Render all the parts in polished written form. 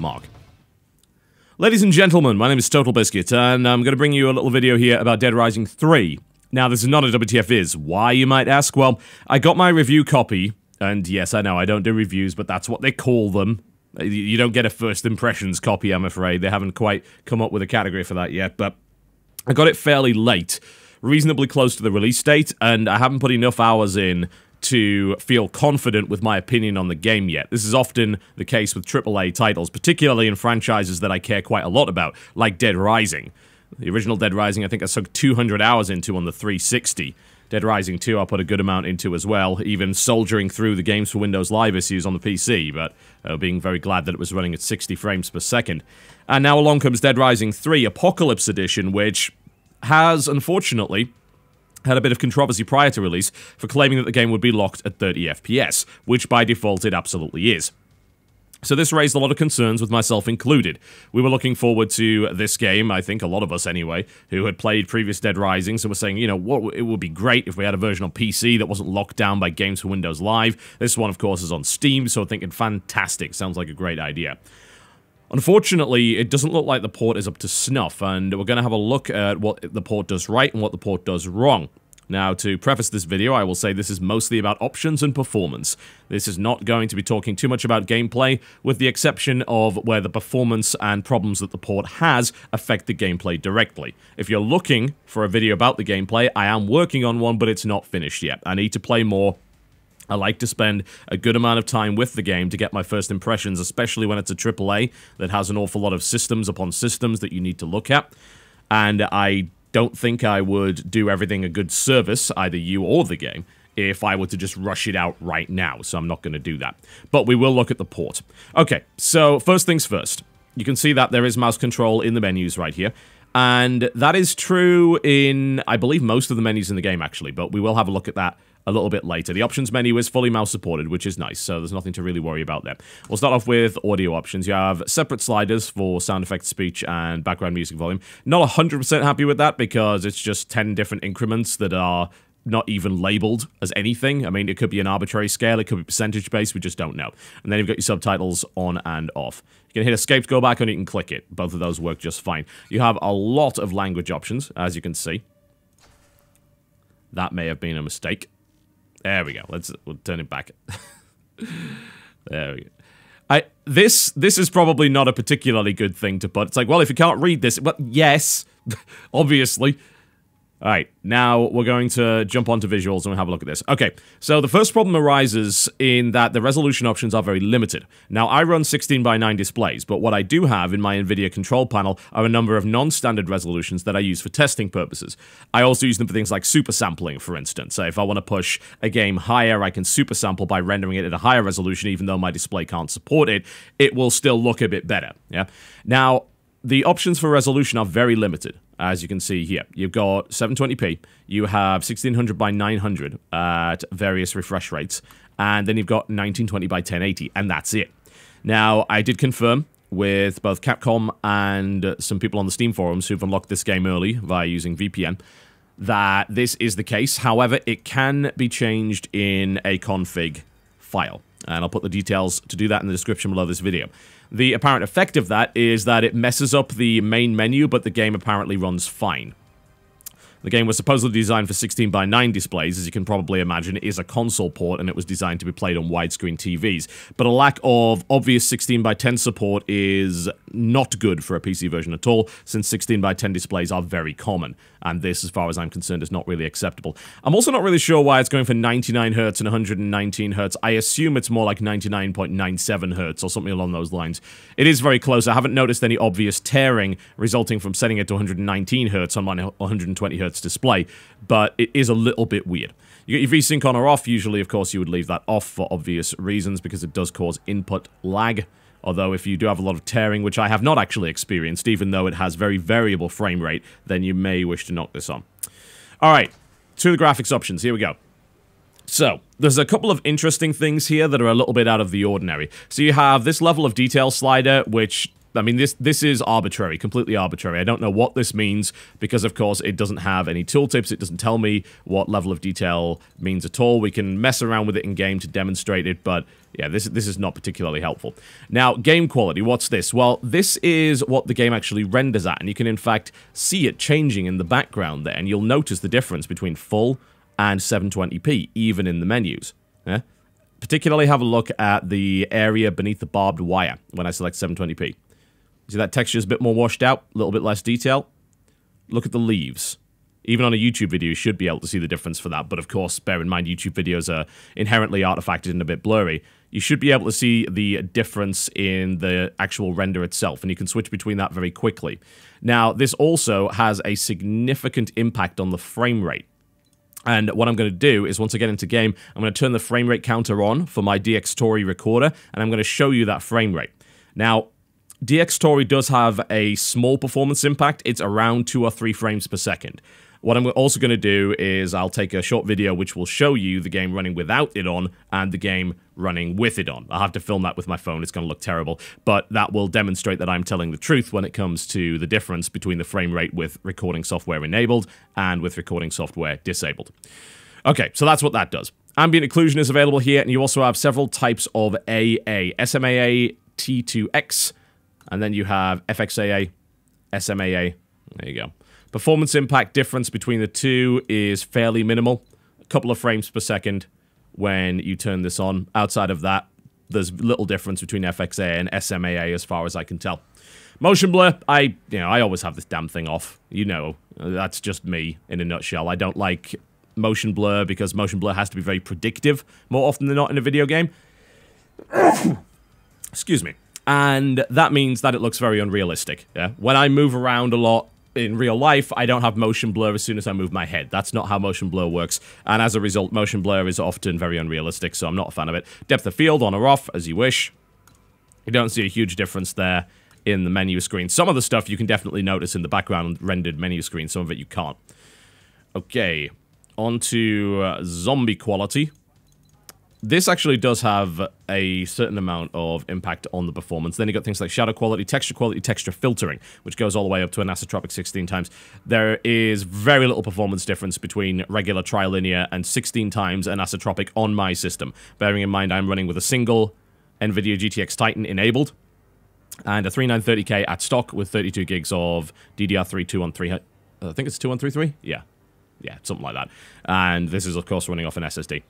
mark. Ladies and gentlemen, my name is TotalBiscuit, and I'm going to bring you a little video here about Dead Rising 3. Now, this is not a WTF is. Why, you might ask? Well, I got my review copy, and yes, I know, I don't do reviews, but that's what they call them. You don't get a first impressions copy, I'm afraid. They haven't quite come up with a category for that yet, but I got it fairly late, reasonably close to the release date, and I haven't put enough hours in to feel confident with my opinion on the game yet. This is often the case with AAA titles, particularly in franchises that I care quite a lot about, like Dead Rising. The original Dead Rising, I think I sunk 200 hours into on the 360. Dead Rising 2 I put a good amount into as well, even soldiering through the Games for Windows Live issues on the PC, but being very glad that it was running at 60 frames per second. And now along comes Dead Rising 3 Apocalypse Edition, which has, unfortunately, had a bit of controversy prior to release for claiming that the game would be locked at 30 FPS, which by default it absolutely is. So this raised a lot of concerns with myself included. We were looking forward to this game, I think a lot of us anyway, who had played previous Dead Risings and were saying, you know, what, it would be great if we had a version on PC that wasn't locked down by Games for Windows Live. This one, of course, is on Steam, so I'm thinking fantastic, sounds like a great idea. Unfortunately, it doesn't look like the port is up to snuff, and we're going to have a look at what the port does right and what the port does wrong. Now, to preface this video, I will say this is mostly about options and performance. This is not going to be talking too much about gameplay, with the exception of where the performance and problems that the port has affect the gameplay directly. If you're looking for a video about the gameplay, I am working on one, but it's not finished yet. I need to play more. I like to spend a good amount of time with the game to get my first impressions, especially when it's a AAA that has an awful lot of systems upon systems that you need to look at. And I don't think I would do everything a good service, either you or the game, if I were to just rush it out right now, so I'm not going to do that. But we will look at the port. Okay, so first things first. You can see that there is mouse control in the menus right here. And that is true in, I believe, most of the menus in the game, actually, but we will have a look at that a little bit later. The options menu is fully mouse supported, which is nice, so there's nothing to really worry about there. We'll start off with audio options. You have separate sliders for sound effects, speech, and background music volume. Not 100% happy with that because it's just 10 different increments that are not even labeled as anything. I mean, it could be an arbitrary scale, it could be percentage-based, we just don't know. And then you've got your subtitles on and off. You can hit escape to go back, and you can click it. Both of those work just fine. You have a lot of language options, as you can see. That may have been a mistake. There we go. We'll turn it back. There we go. This is probably not a particularly good thing to put. It's like, well, if you can't read this, well, yes, obviously. All right, now we're going to jump onto visuals and we'll have a look at this. Okay, so the first problem arises in that the resolution options are very limited. Now, I run 16:9 displays, but what I do have in my NVIDIA control panel are a number of non-standard resolutions that I use for testing purposes. I also use them for things like super sampling, for instance. So if I want to push a game higher, I can super sample by rendering it at a higher resolution, even though my display can't support it. It will still look a bit better, yeah? Now, the options for resolution are very limited, as you can see here. You've got 720p, you have 1600x900 at various refresh rates, and then you've got 1920x1080, and that's it. Now, I did confirm with both Capcom and some people on the Steam forums who've unlocked this game early via using VPN, that this is the case. However, it can be changed in a config file, and I'll put the details to do that in the description below this video. The apparent effect of that is that it messes up the main menu, but the game apparently runs fine. The game was supposedly designed for 16:9 displays, as you can probably imagine. It is a console port, and it was designed to be played on widescreen TVs. But a lack of obvious 16:10 support is not good for a PC version at all, since 16:10 displays are very common. And this, as far as I'm concerned, is not really acceptable. I'm also not really sure why it's going for 99 Hz and 119 Hz. I assume it's more like 99.97 Hz or something along those lines. It is very close. I haven't noticed any obvious tearing resulting from setting it to 119 Hz on my 120 Hz display, but it is a little bit weird. You get your VSync on or off. Usually, of course, you would leave that off for obvious reasons because it does cause input lag. Although if you do have a lot of tearing, which I have not actually experienced, even though it has very variable frame rate, then you may wish to knock this on. Alright, to the graphics options, here we go. So, there's a couple of interesting things here that are a little bit out of the ordinary. So you have this level of detail slider, which, I mean, this is arbitrary, completely arbitrary. I don't know what this means, because of course it doesn't have any tooltips, it doesn't tell me what level of detail means at all. We can mess around with it in-game to demonstrate it, but Yeah, this is not particularly helpful. Now, game quality, what's this? Well, this is what the game actually renders at, and you can in fact see it changing in the background there, and you'll notice the difference between full and 720p, even in the menus. Yeah? Particularly have a look at the area beneath the barbed wire when I select 720p. See that texture is a bit more washed out, a little bit less detail? Look at the leaves. Even on a YouTube video, you should be able to see the difference for that, but of course, bear in mind, YouTube videos are inherently artifacted and a bit blurry. You should be able to see the difference in the actual render itself, and you can switch between that very quickly. Now, this also has a significant impact on the frame rate. And what I'm going to do is, once I get into game, I'm going to turn the frame rate counter on for my DxTory recorder, and I'm going to show you that frame rate. Now, DxTory does have a small performance impact. It's around 2 or 3 frames per second. What I'm also going to do is I'll take a short video which will show you the game running without it on and the game running with it on. I'll have to film that with my phone. It's going to look terrible, but that will demonstrate that I'm telling the truth when it comes to the difference between the frame rate with recording software enabled and with recording software disabled. Okay, so that's what that does. Ambient occlusion is available here, and you also have several types of AA, SMAA, T2X, and then you have FXAA, SMAA. There you go. Performance impact difference between the two is fairly minimal. A couple of frames per second when you turn this on. Outside of that, there's little difference between FXAA and SMAA as far as I can tell. Motion blur, I always have this damn thing off. You know, that's just me in a nutshell. I don't like motion blur because motion blur has to be very predictive more often than not in a video game. Excuse me. And that means that it looks very unrealistic. Yeah? When I move around a lot in real life, I don't have motion blur as soon as I move my head. That's not how motion blur works, and as a result, motion blur is often very unrealistic, so I'm not a fan of it. Depth of field, on or off, as you wish. You don't see a huge difference there in the menu screen. Some of the stuff you can definitely notice in the background rendered menu screen, some of it you can't. Okay, on to zombie quality. This actually does have a certain amount of impact on the performance. Then you got things like shadow quality, texture filtering, which goes all the way up to an anisotropic 16 times. There is very little performance difference between regular trilinear and 16 times anisotropic on my system. Bearing in mind I'm running with a single NVIDIA GTX Titan enabled, and a 3930K at stock with 32 gigs of DDR3 213. I think it's 2133? Yeah, something like that. And this is, of course, running off an SSD.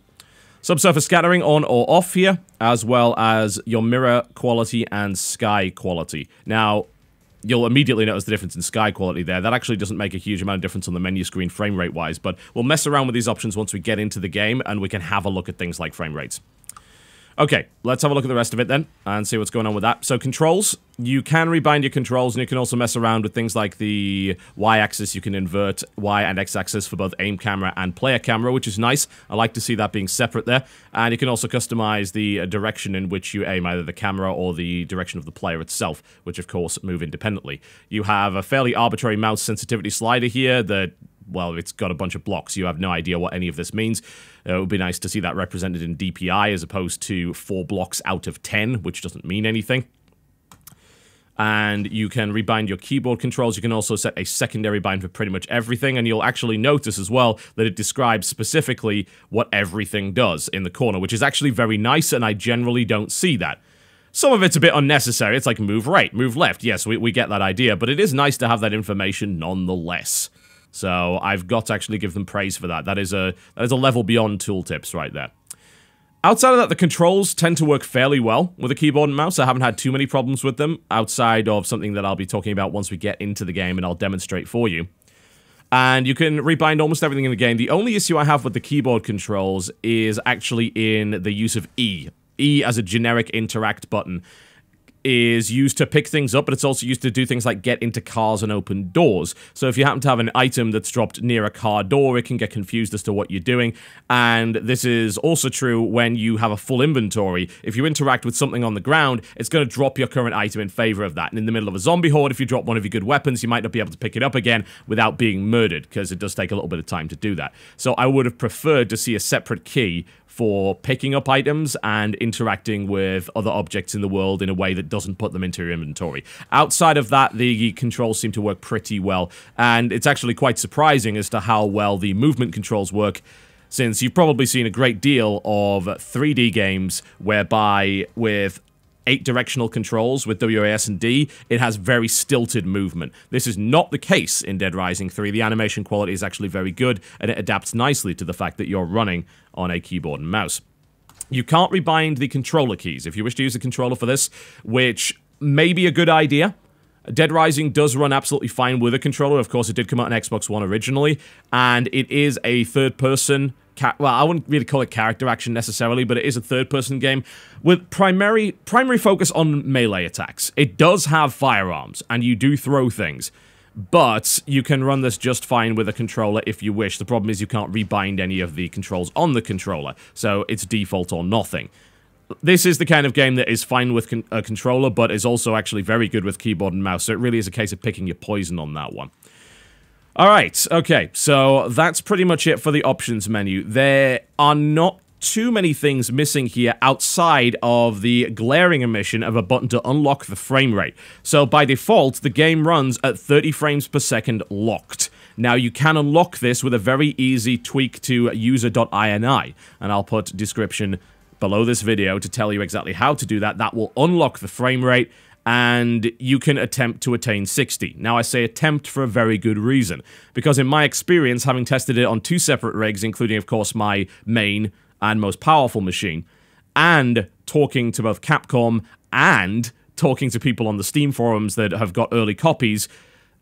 Subsurface scattering on or off here, as well as your mirror quality and sky quality. Now, you'll immediately notice the difference in sky quality there. That actually doesn't make a huge amount of difference on the menu screen frame rate-wise, but we'll mess around with these options once we get into the game, and we can have a look at things like frame rates. Okay, let's have a look at the rest of it then, and see what's going on with that. So controls, you can rebind your controls, and you can also mess around with things like the Y-axis. You can invert Y and X-axis for both aim camera and player camera, which is nice. I like to see that being separate there. And you can also customize the direction in which you aim, either the camera or the direction of the player itself, which of course move independently. You have a fairly arbitrary mouse sensitivity slider here that, well, it's got a bunch of blocks. You have no idea what any of this means. It would be nice to see that represented in DPI as opposed to 4 blocks out of 10, which doesn't mean anything. And you can rebind your keyboard controls. You can also set a secondary bind for pretty much everything, and you'll actually notice as well that it describes specifically what everything does in the corner, which is actually very nice, and I generally don't see that. Some of it's a bit unnecessary. It's like move right, move left. Yes, we get that idea, but it is nice to have that information nonetheless. So I've got to actually give them praise for that. That is a level beyond tooltips right there. Outside of that, the controls tend to work fairly well with a keyboard and mouse. I haven't had too many problems with them, outside of something that I'll be talking about once we get into the game, and I'll demonstrate for you. And you can rebind almost everything in the game. The only issue I have with the keyboard controls is actually in the use of E. E as a generic interact button is used to pick things up, but it's also used to do things like get into cars and open doors. So if you happen to have an item that's dropped near a car door, it can get confused as to what you're doing. And this is also true when you have a full inventory. If you interact with something on the ground, it's going to drop your current item in favor of that. And in the middle of a zombie horde, if you drop one of your good weapons, you might not be able to pick it up again without being murdered, because it does take a little bit of time to do that. So I would have preferred to see a separate key for picking up items and interacting with other objects in the world in a way that doesn't put them into your inventory. Outside of that, the controls seem to work pretty well, and it's actually quite surprising as to how well the movement controls work. since you've probably seen a great deal of 3D games whereby with 8 directional controls with WAS and D, it has very stilted movement. This is not the case in Dead Rising 3. The animation quality is actually very good, and it adapts nicely to the fact that you're running on a keyboard and mouse. You can't rebind the controller keys if you wish to use a controller for this, which may be a good idea. Dead Rising does run absolutely fine with a controller. Of course, it did come out on Xbox One originally, and it is a third-person... well, I wouldn't really call it character action necessarily, but it is a third-person game with primary focus on melee attacks. It does have firearms, and you do throw things, but you can run this just fine with a controller if you wish. The problem is you can't rebind any of the controls on the controller, so it's default or nothing. This is the kind of game that is fine with a controller, but is also actually very good with keyboard and mouse, so it really is a case of picking your poison on that one. Alright, okay, so that's pretty much it for the options menu. There are not too many things missing here outside of the glaring omission of a button to unlock the frame rate. So by default, the game runs at 30 frames per second locked. Now, you can unlock this with a very easy tweak to user.ini, and I'll put description below this video to tell you exactly how to do that. That will unlock the frame rate, and you can attempt to attain 60. Now, I say attempt for a very good reason, because in my experience, having tested it on 2 separate rigs, including, of course, my main and most powerful machine, and talking to both Capcom and talking to people on the Steam forums that have got early copies,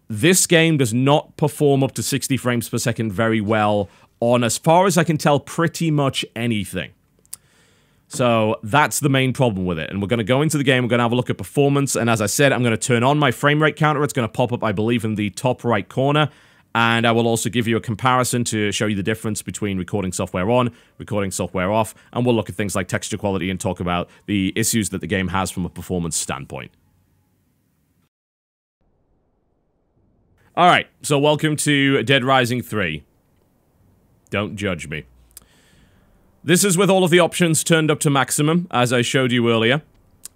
this game does not perform up to 60 frames per second very well on, as far as I can tell, pretty much anything. So that's the main problem with it, and we're going to go into the game, we're going to have a look at performance, and as I said, I'm going to turn on my frame rate counter. It's going to pop up, I believe, in the top right corner, and I will also give you a comparison to show you the difference between recording software on, recording software off, and we'll look at things like texture quality and talk about the issues that the game has from a performance standpoint. Alright, so welcome to Dead Rising 3. Don't judge me. This is with all of the options turned up to maximum, as I showed you earlier.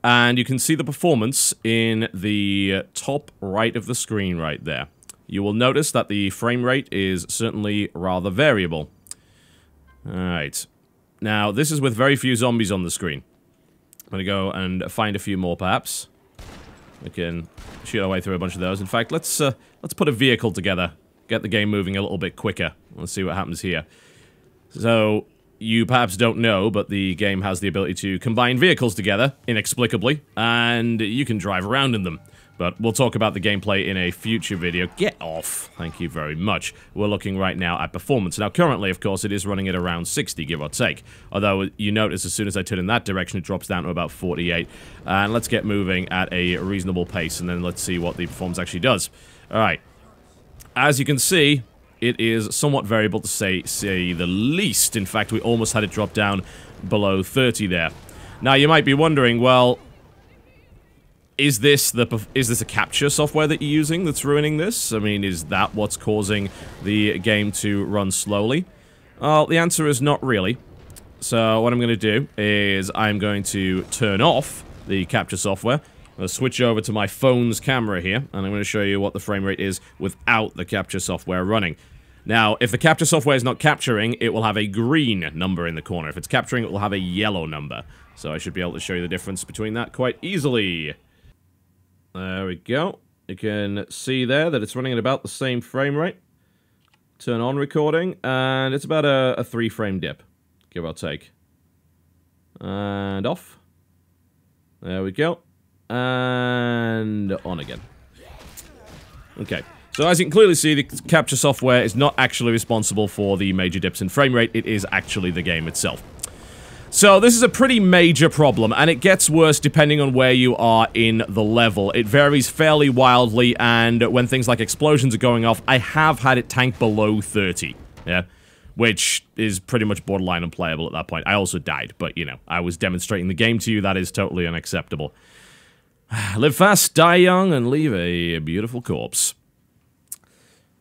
And you can see the performance in the top right of the screen right there. You will notice that the frame rate is certainly rather variable. Alright. Now, this is with very few zombies on the screen. I'm going to go and find a few more, perhaps. We can shoot our way through a bunch of those. In fact, let's put a vehicle together. Get the game moving a little bit quicker. Let's see what happens here. So, you perhaps don't know, but the game has the ability to combine vehicles together, inexplicably, and you can drive around in them. But we'll talk about the gameplay in a future video. Get off! Thank you very much. We're looking right now at performance. Now, currently, of course, it is running at around 60, give or take. Although, you notice as soon as I turn in that direction, it drops down to about 48. And let's get moving at a reasonable pace, and then let's see what the performance actually does. Alright. As you can see, it is somewhat variable to say the least. In fact, we almost had it drop down below 30 there. Now, you might be wondering, well, is this a capture software that you're using that's ruining this? I mean, is that what's causing the game to run slowly? Well, the answer is not really. So, what I'm going to do is I'm going to turn off the capture software. I'm going to switch over to my phone's camera here, and I'm going to show you what the frame rate is without the capture software running. Now, if the capture software is not capturing, it will have a green number in the corner. If it's capturing, it will have a yellow number. So I should be able to show you the difference between that quite easily. There we go. You can see there that it's running at about the same frame rate. Turn on recording, and it's about a 3-frame dip, give or take. And off. There we go. And on again. Okay. So as you can clearly see, the capture software is not actually responsible for the major dips in frame rate, it is actually the game itself. So this is a pretty major problem, and it gets worse depending on where you are in the level. It varies fairly wildly, and when things like explosions are going off, I have had it tank below 30, yeah? Which is pretty much borderline unplayable at that point. I also died, but, you know, I was demonstrating the game to you, that is totally unacceptable. Live fast, die young, and leave a beautiful corpse.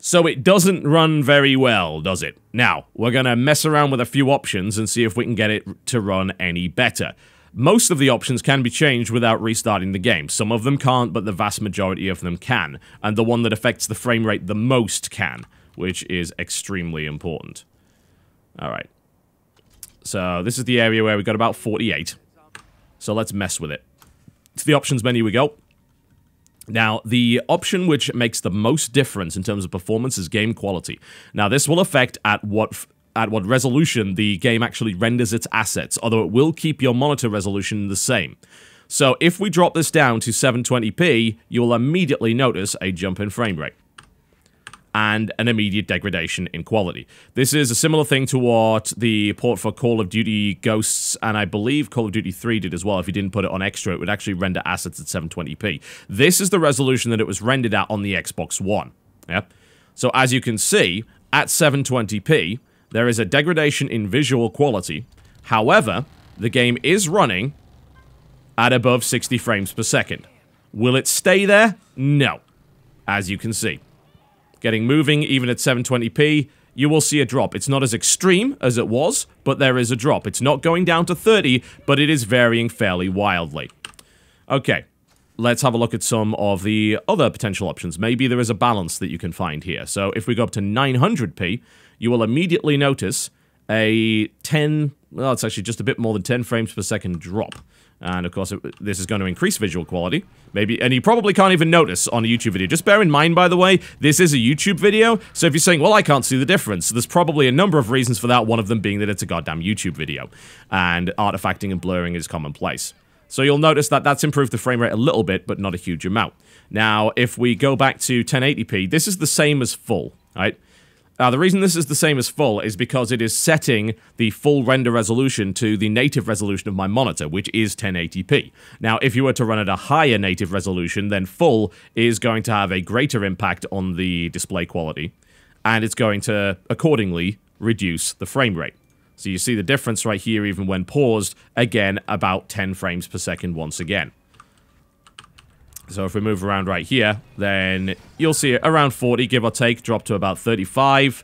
So it doesn't run very well, does it? Now, we're going to mess around with a few options and see if we can get it to run any better. Most of the options can be changed without restarting the game. Some of them can't, but the vast majority of them can. And the one that affects the frame rate the most can, which is extremely important. Alright, So this is the area where we got about 48. So let's mess with it. To the options menu we go. Now, the option which makes the most difference in terms of performance is game quality. Now, this will affect at what resolution the game actually renders its assets, although it will keep your monitor resolution the same. So if we drop this down to 720p, you will immediately notice a jump in frame rate and an immediate degradation in quality. This is a similar thing to what the port for Call of Duty Ghosts, and I believe Call of Duty 3 did as well. If you didn't put it on extra, it would actually render assets at 720p. This is the resolution that it was rendered at on the Xbox One. Yeah. So as you can see, at 720p, there is a degradation in visual quality. However, the game is running at above 60 frames per second. Will it stay there? No. As you can see. Getting moving, even at 720p, you will see a drop. It's not as extreme as it was, but there is a drop. It's not going down to 30, but it is varying fairly wildly. Okay, let's have a look at some of the other potential options. Maybe there is a balance that you can find here. So if we go up to 900p, you will immediately notice a 10, well, it's actually just a bit more than 10 frames per second drop. And of course, this is going to increase visual quality. Maybe, and you probably can't even notice on a YouTube video. Just bear in mind, by the way, this is a YouTube video. So if you're saying, well, I can't see the difference, there's probably a number of reasons for that. One of them being that it's a goddamn YouTube video. And artifacting and blurring is commonplace. So you'll notice that that's improved the frame rate a little bit, but not a huge amount. Now, if we go back to 1080p, this is the same as full, right? The reason this is the same as full is because it is setting the full render resolution to the native resolution of my monitor, which is 1080p. Now, if you were to run at a higher native resolution, then full is going to have a greater impact on the display quality, and it's going to, accordingly, reduce the frame rate. So you see the difference right here, even when paused, again, about 10 frames per second once again. So if we move around right here, then you'll see it around 40, give or take, drop to about 35.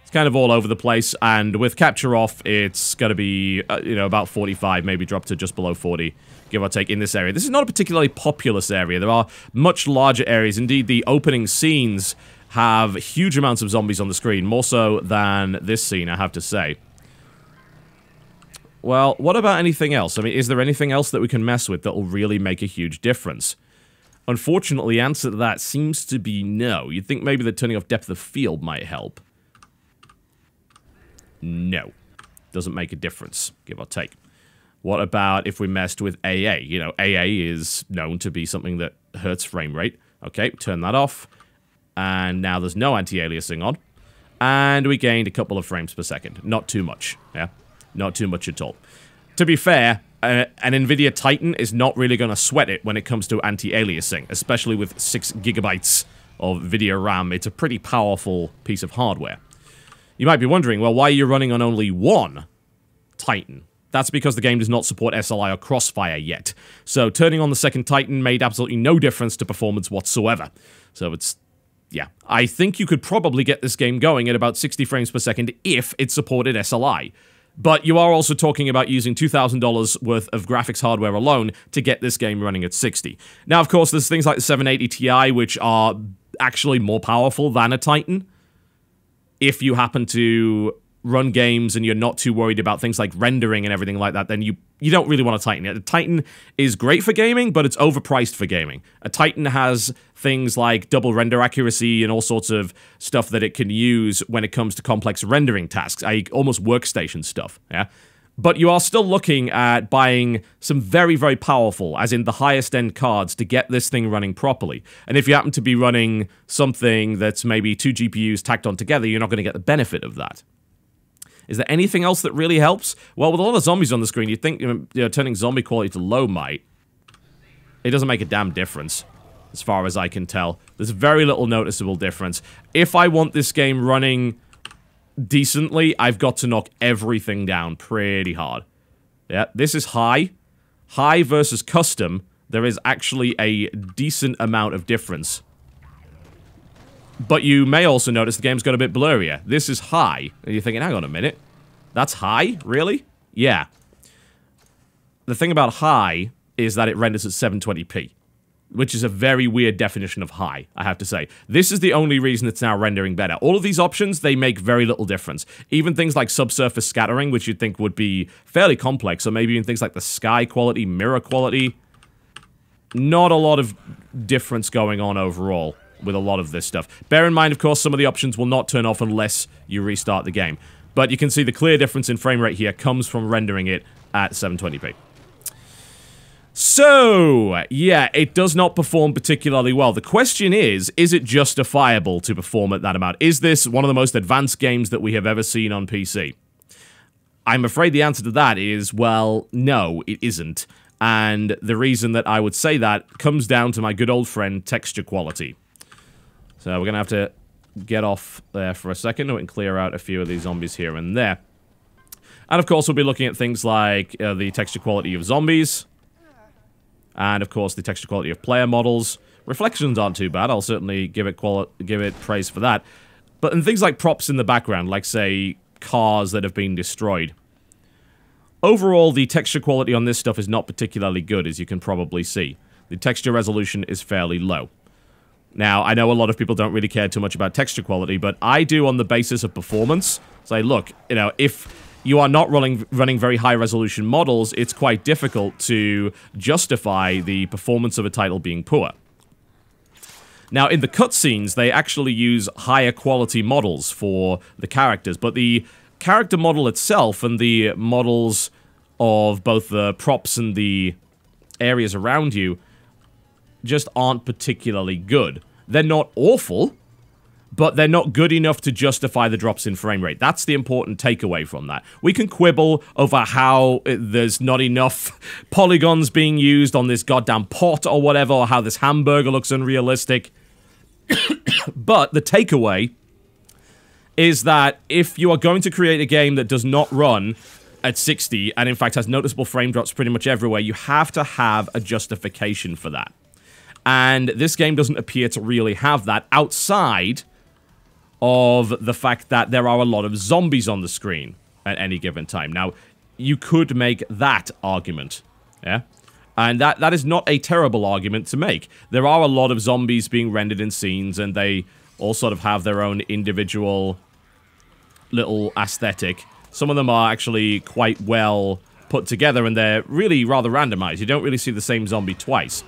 It's kind of all over the place, and with capture off, it's going to be, you know, about 45, maybe drop to just below 40, give or take, in this area. This is not a particularly populous area. There are much larger areas. Indeed, the opening scenes have huge amounts of zombies on the screen, more so than this scene, I have to say. Well, what about anything else? I mean, is there anything else that we can mess with that will really make a huge difference? Unfortunately, the answer to that seems to be no. You'd think maybe the turning off depth of field might help. No. Doesn't make a difference, give or take. What about if we messed with AA? You know, AA is known to be something that hurts frame rate. Okay, turn that off. And now there's no anti-aliasing on. And we gained a couple of frames per second. Not too much, yeah? Not too much at all. To be fair, an NVIDIA Titan is not really going to sweat it when it comes to anti-aliasing, especially with 6 gigabytes of video RAM. It's a pretty powerful piece of hardware. You might be wondering, well, why are you running on only one Titan? That's because the game does not support SLI or Crossfire yet. So turning on the second Titan made absolutely no difference to performance whatsoever. So it's, yeah. I think you could probably get this game going at about 60 frames per second if it supported SLI. But you are also talking about using $2,000 worth of graphics hardware alone to get this game running at 60. Now, of course, there's things like the 780 Ti, which are actually more powerful than a Titan. If you happen to run games and you're not too worried about things like rendering and everything like that, then you don't really want a Titan. A Titan is great for gaming, but it's overpriced for gaming. A Titan has things like double render accuracy and all sorts of stuff that it can use when it comes to complex rendering tasks, almost workstation stuff, yeah? But you are still looking at buying some very, very powerful, as in the highest end cards, to get this thing running properly. And if you happen to be running something that's maybe 2 GPUs tacked on together, you're not going to get the benefit of that. Is there anything else that really helps? Well, with a lot of zombies on the screen, you'd think, you know, turning zombie quality to low might. It doesn't make a damn difference, as far as I can tell. There's very little noticeable difference. If I want this game running decently, I've got to knock everything down pretty hard. Yeah, this is high. High versus custom, there is actually a decent amount of difference. But you may also notice the game's got a bit blurrier. This is high. And you're thinking, hang on a minute. That's high? Really? Yeah. The thing about high is that it renders at 720p. which is a very weird definition of high, I have to say. This is the only reason it's now rendering better. All of these options, they make very little difference. Even things like subsurface scattering, which you'd think would be fairly complex, or maybe even things like the sky quality, mirror quality. Not a lot of difference going on overall with a lot of this stuff. Bear in mind, of course, some of the options will not turn off unless you restart the game. But you can see the clear difference in frame rate here comes from rendering it at 720p. So, yeah, it does not perform particularly well. The question is it justifiable to perform at that amount? Is this one of the most advanced games that we have ever seen on PC? I'm afraid the answer to that is, well, no, it isn't. And the reason that I would say that comes down to my good old friend, texture quality. So we're going to have to get off there for a second and clear out a few of these zombies here and there. And of course, we'll be looking at things like the texture quality of zombies. And of course, the texture quality of player models. Reflections aren't too bad. I'll certainly give it praise for that. But in things like props in the background, like, say, cars that have been destroyed. Overall, the texture quality on this stuff is not particularly good, as you can probably see. The texture resolution is fairly low. Now, I know a lot of people don't really care too much about texture quality, but I do on the basis of performance. Say, look, you know, if you are not running very high-resolution models, it's quite difficult to justify the performance of a title being poor. Now, in the cutscenes, they actually use higher quality models for the characters, but the character model itself and the models of both the props and the areas around you just aren't particularly good. They're not awful, but they're not good enough to justify the drops in frame rate. That's the important takeaway from that. We can quibble over how there's not enough polygons being used on this goddamn pot or whatever, or how this hamburger looks unrealistic. But the takeaway is that if you are going to create a game that does not run at 60, and in fact has noticeable frame drops pretty much everywhere, you have to have a justification for that. And this game doesn't appear to really have that outside of the fact that there are a lot of zombies on the screen at any given time. Now, you could make that argument, yeah? And that is not a terrible argument to make. There are a lot of zombies being rendered in scenes, and they all sort of have their own individual little aesthetic. Some of them are actually quite well put together, and they're really rather randomized. You don't really see the same zombie twice.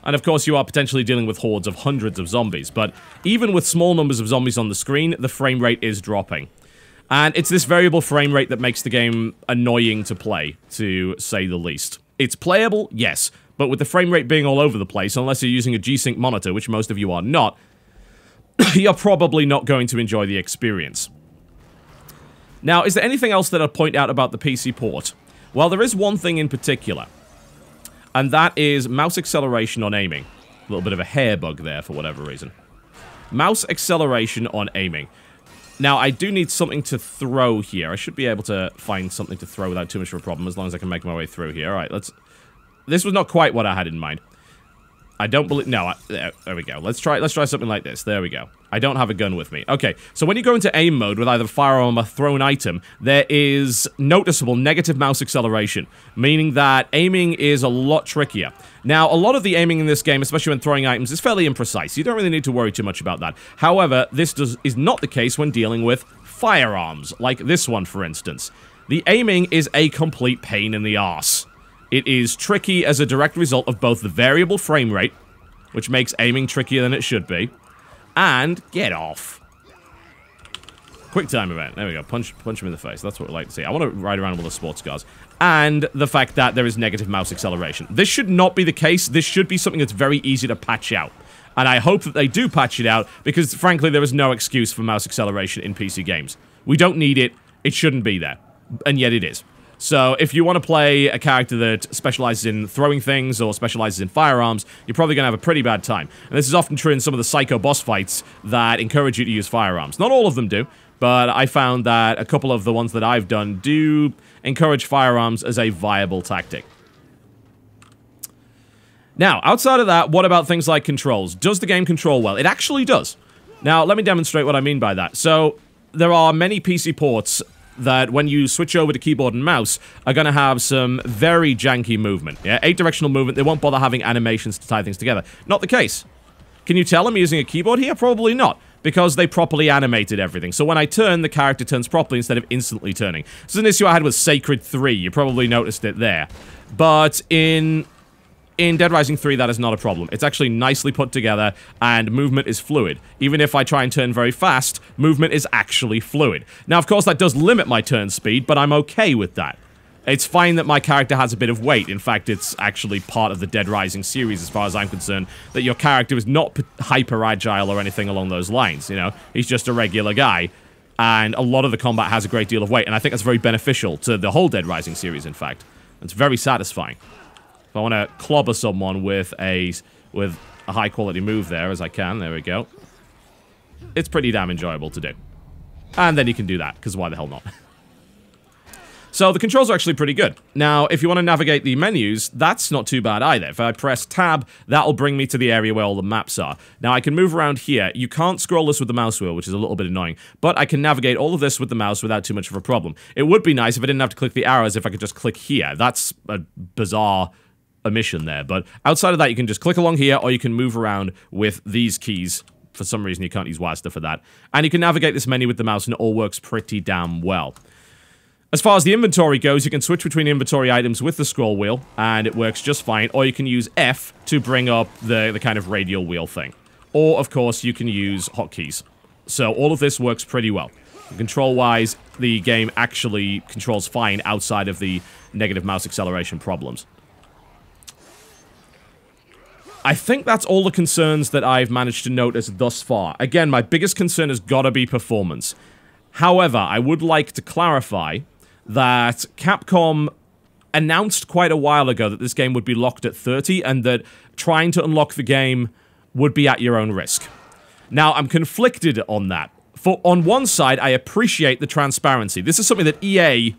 And of course, you are potentially dealing with hordes of hundreds of zombies, but even with small numbers of zombies on the screen, the frame rate is dropping. And it's this variable frame rate that makes the game annoying to play, to say the least. It's playable, yes, but with the frame rate being all over the place, unless you're using a G-Sync monitor, which most of you are not, you're probably not going to enjoy the experience. Now, is there anything else that I'd point out about the PC port? Well, there is one thing in particular. And that is mouse acceleration on aiming. A little bit of a hair bug there for whatever reason. Mouse acceleration on aiming. Now, I do need something to throw here. I should be able to find something to throw without too much of a problem, as long as I can make my way through here. Alright, let's... This was not quite what I had in mind. I don't believe... No, there we go. Let's try something like this. There we go. I don't have a gun with me. Okay, so when you go into aim mode with either firearm or thrown item, there is noticeable negative mouse acceleration, meaning that aiming is a lot trickier. Now, a lot of the aiming in this game, especially when throwing items, is fairly imprecise. You don't really need to worry too much about that. However, this is not the case when dealing with firearms, like this one, for instance. The aiming is a complete pain in the arse. It is tricky as a direct result of both the variable frame rate, which makes aiming trickier than it should be, and get off. Quick time event. There we go. Punch him in the face. That's what we like to see. I want to ride around with the sports cars. And the fact that there is negative mouse acceleration. This should not be the case. This should be something that's very easy to patch out. And I hope that they do patch it out, because frankly, there is no excuse for mouse acceleration in PC games. We don't need it. It shouldn't be there. And yet it is. So, if you want to play a character that specializes in throwing things or specializes in firearms, you're probably going to have a pretty bad time. And this is often true in some of the psycho boss fights that encourage you to use firearms. Not all of them do, but I found that a couple of the ones that I've done do encourage firearms as a viable tactic. Now, outside of that, what about things like controls? Does the game control well? It actually does. Now, let me demonstrate what I mean by that. So, there are many PC ports that when you switch over to keyboard and mouse are going to have some very janky movement. Yeah, 8-directional movement. They won't bother having animations to tie things together. Not the case. Can you tell I'm using a keyboard here? Probably not, because they properly animated everything. So when I turn, the character turns properly instead of instantly turning. This is an issue I had with Sacred 3. You probably noticed it there. But in Dead Rising 3, that is not a problem. It's actually nicely put together, and movement is fluid. Even if I try and turn very fast, movement is actually fluid. Now, of course, that does limit my turn speed, but I'm okay with that. It's fine that my character has a bit of weight. In fact, it's actually part of the Dead Rising series, as far as I'm concerned, that your character is not hyper-agile or anything along those lines, you know? He's just a regular guy, and a lot of the combat has a great deal of weight, and I think that's very beneficial to the whole Dead Rising series, in fact. It's very satisfying. If I want to clobber someone with a high-quality move there, as I can, there we go, it's pretty damn enjoyable to do. And then you can do that, because why the hell not? So the controls are actually pretty good. Now, if you want to navigate the menus, that's not too bad either. If I press tab, that'll bring me to the area where all the maps are. Now, I can move around here. You can't scroll this with the mouse wheel, which is a little bit annoying, but I can navigate all of this with the mouse without too much of a problem. It would be nice if I didn't have to click the arrows, if I could just click here. That's a bizarre omission there, but outside of that, you can just click along here, or you can move around with these keys. For some reason, you can't use WASD for that. And you can navigate this menu with the mouse, and it all works pretty damn well. As far as the inventory goes, you can switch between inventory items with the scroll wheel, and it works just fine, or you can use F to bring up the kind of radial wheel thing. Or, of course, you can use hotkeys. So all of this works pretty well. Control-wise, the game actually controls fine outside of the negative mouse acceleration problems. I think that's all the concerns that I've managed to notice thus far. Again, my biggest concern has got to be performance. However, I would like to clarify that Capcom announced quite a while ago that this game would be locked at 30, and that trying to unlock the game would be at your own risk. Now, I'm conflicted on that. For on one side, I appreciate the transparency. This is something that EA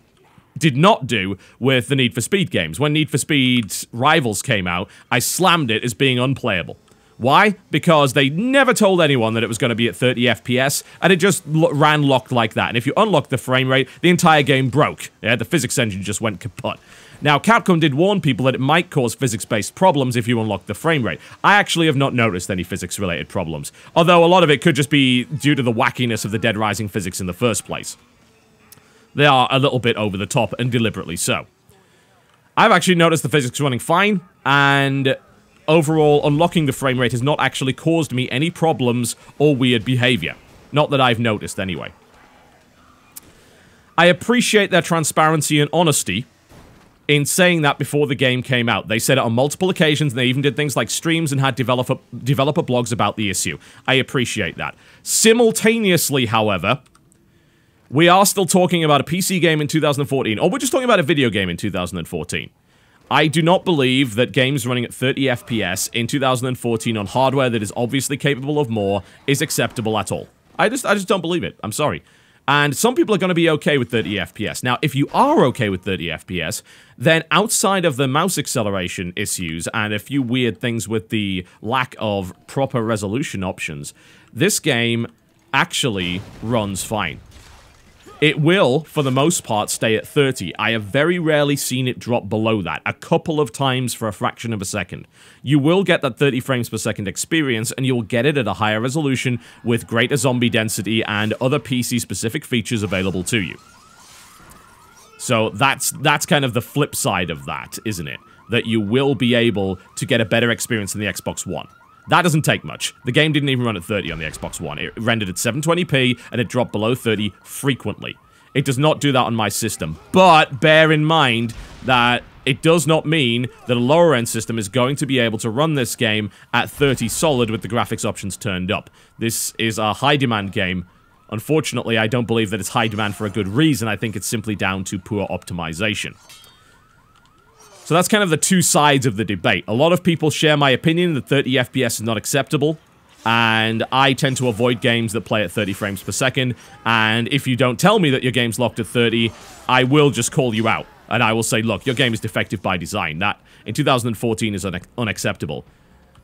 did not do with the Need for Speed games. When Need for Speed Rivals came out, I slammed it as being unplayable. Why? Because they never told anyone that it was going to be at 30 FPS, and it just ran locked like that. And if you unlocked the frame rate, the entire game broke. Yeah, the physics engine just went kaput. Now, Capcom did warn people that it might cause physics-based problems if you unlock the frame rate. I actually have not noticed any physics-related problems, although a lot of it could just be due to the wackiness of the Dead Rising physics in the first place. They are a little bit over the top, and deliberately so. I've actually noticed the physics running fine, and overall, unlocking the frame rate has not actually caused me any problems or weird behavior. Not that I've noticed, anyway. I appreciate their transparency and honesty in saying that before the game came out. They said it on multiple occasions, and they even did things like streams and had developer blogs about the issue. I appreciate that. Simultaneously, however, we are still talking about a PC game in 2014, or we're just talking about a video game in 2014. I do not believe that games running at 30 FPS in 2014 on hardware that is obviously capable of more is acceptable at all. I just don't believe it. I'm sorry. And some people are going to be okay with 30 FPS. Now, if you are okay with 30 FPS, then outside of the mouse acceleration issues and a few weird things with the lack of proper resolution options, this game actually runs fine. It will, for the most part, stay at 30. I have very rarely seen it drop below that, a couple of times for a fraction of a second. You will get that 30 frames per second experience, and you'll get it at a higher resolution with greater zombie density and other PC-specific features available to you. So that's kind of the flip side of that, isn't it? That you will be able to get a better experience than the Xbox One. That doesn't take much. The game didn't even run at 30 on the Xbox One. It rendered at 720p, and it dropped below 30 frequently. It does not do that on my system. But bear in mind that it does not mean that a lower-end system is going to be able to run this game at 30 solid with the graphics options turned up. This is a high-demand game. Unfortunately, I don't believe that it's high demand for a good reason. I think it's simply down to poor optimization. So that's kind of the two sides of the debate. A lot of people share my opinion that 30 FPS is not acceptable, and I tend to avoid games that play at 30 frames per second, and if you don't tell me that your game's locked at 30, I will just call you out, and I will say, look, your game is defective by design. That, in 2014, is unacceptable.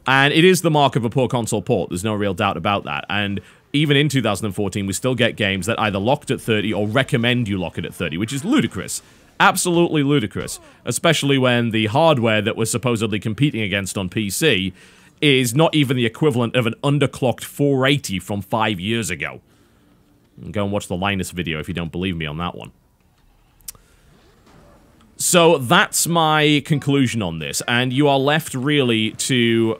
And it is the mark of a poor console port. There's no real doubt about that. And even in 2014, we still get games that either locked at 30 or recommend you lock it at 30, which is ludicrous. Absolutely ludicrous. Especially when the hardware that we're supposedly competing against on PC is not even the equivalent of an underclocked 480 from 5 years ago. Go and watch the Linus video if you don't believe me on that one. So that's my conclusion on this, and you are left really to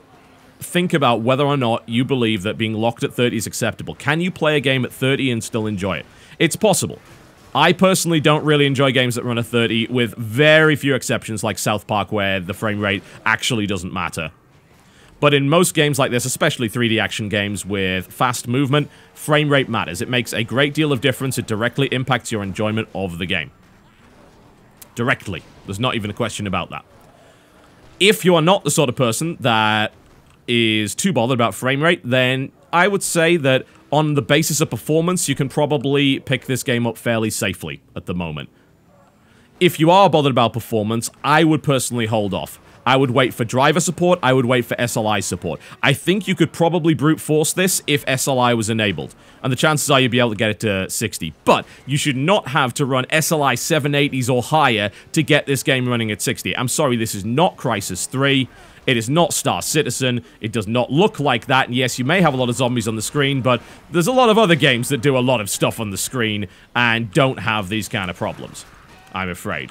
think about whether or not you believe that being locked at 30 is acceptable. Can you play a game at 30 and still enjoy it? It's possible. I personally don't really enjoy games that run at 30, with very few exceptions like South Park where the frame rate actually doesn't matter. But in most games like this, especially 3D action games with fast movement, frame rate matters. It makes a great deal of difference. It directly impacts your enjoyment of the game. Directly. There's not even a question about that. If you are not the sort of person that is too bothered about frame rate, then I would say that on the basis of performance, you can probably pick this game up fairly safely at the moment. If you are bothered about performance, I would personally hold off. I would wait for driver support, I would wait for SLI support. I think you could probably brute force this if SLI was enabled, and the chances are you'd be able to get it to 60. But you should not have to run SLI 780s or higher to get this game running at 60. I'm sorry, this is not Crysis 3. It is not Star Citizen. It does not look like that. And yes, you may have a lot of zombies on the screen, but there's a lot of other games that do a lot of stuff on the screen and don't have these kind of problems, I'm afraid.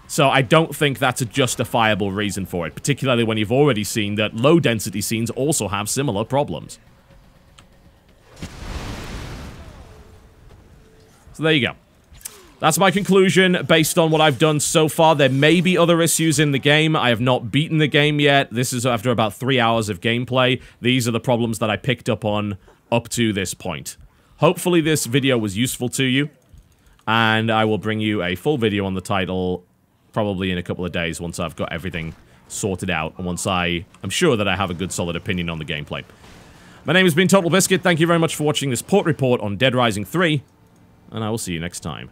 So I don't think that's a justifiable reason for it, particularly when you've already seen that low-density scenes also have similar problems. So there you go. That's my conclusion based on what I've done so far. There may be other issues in the game. I have not beaten the game yet. This is after about 3 hours of gameplay. These are the problems that I picked up on up to this point. Hopefully this video was useful to you, and I will bring you a full video on the title probably in a couple of days once I've got everything sorted out and once I'm sure that I have a good solid opinion on the gameplay. My name has been TotalBiscuit. Thank you very much for watching this port report on Dead Rising 3, and I will see you next time.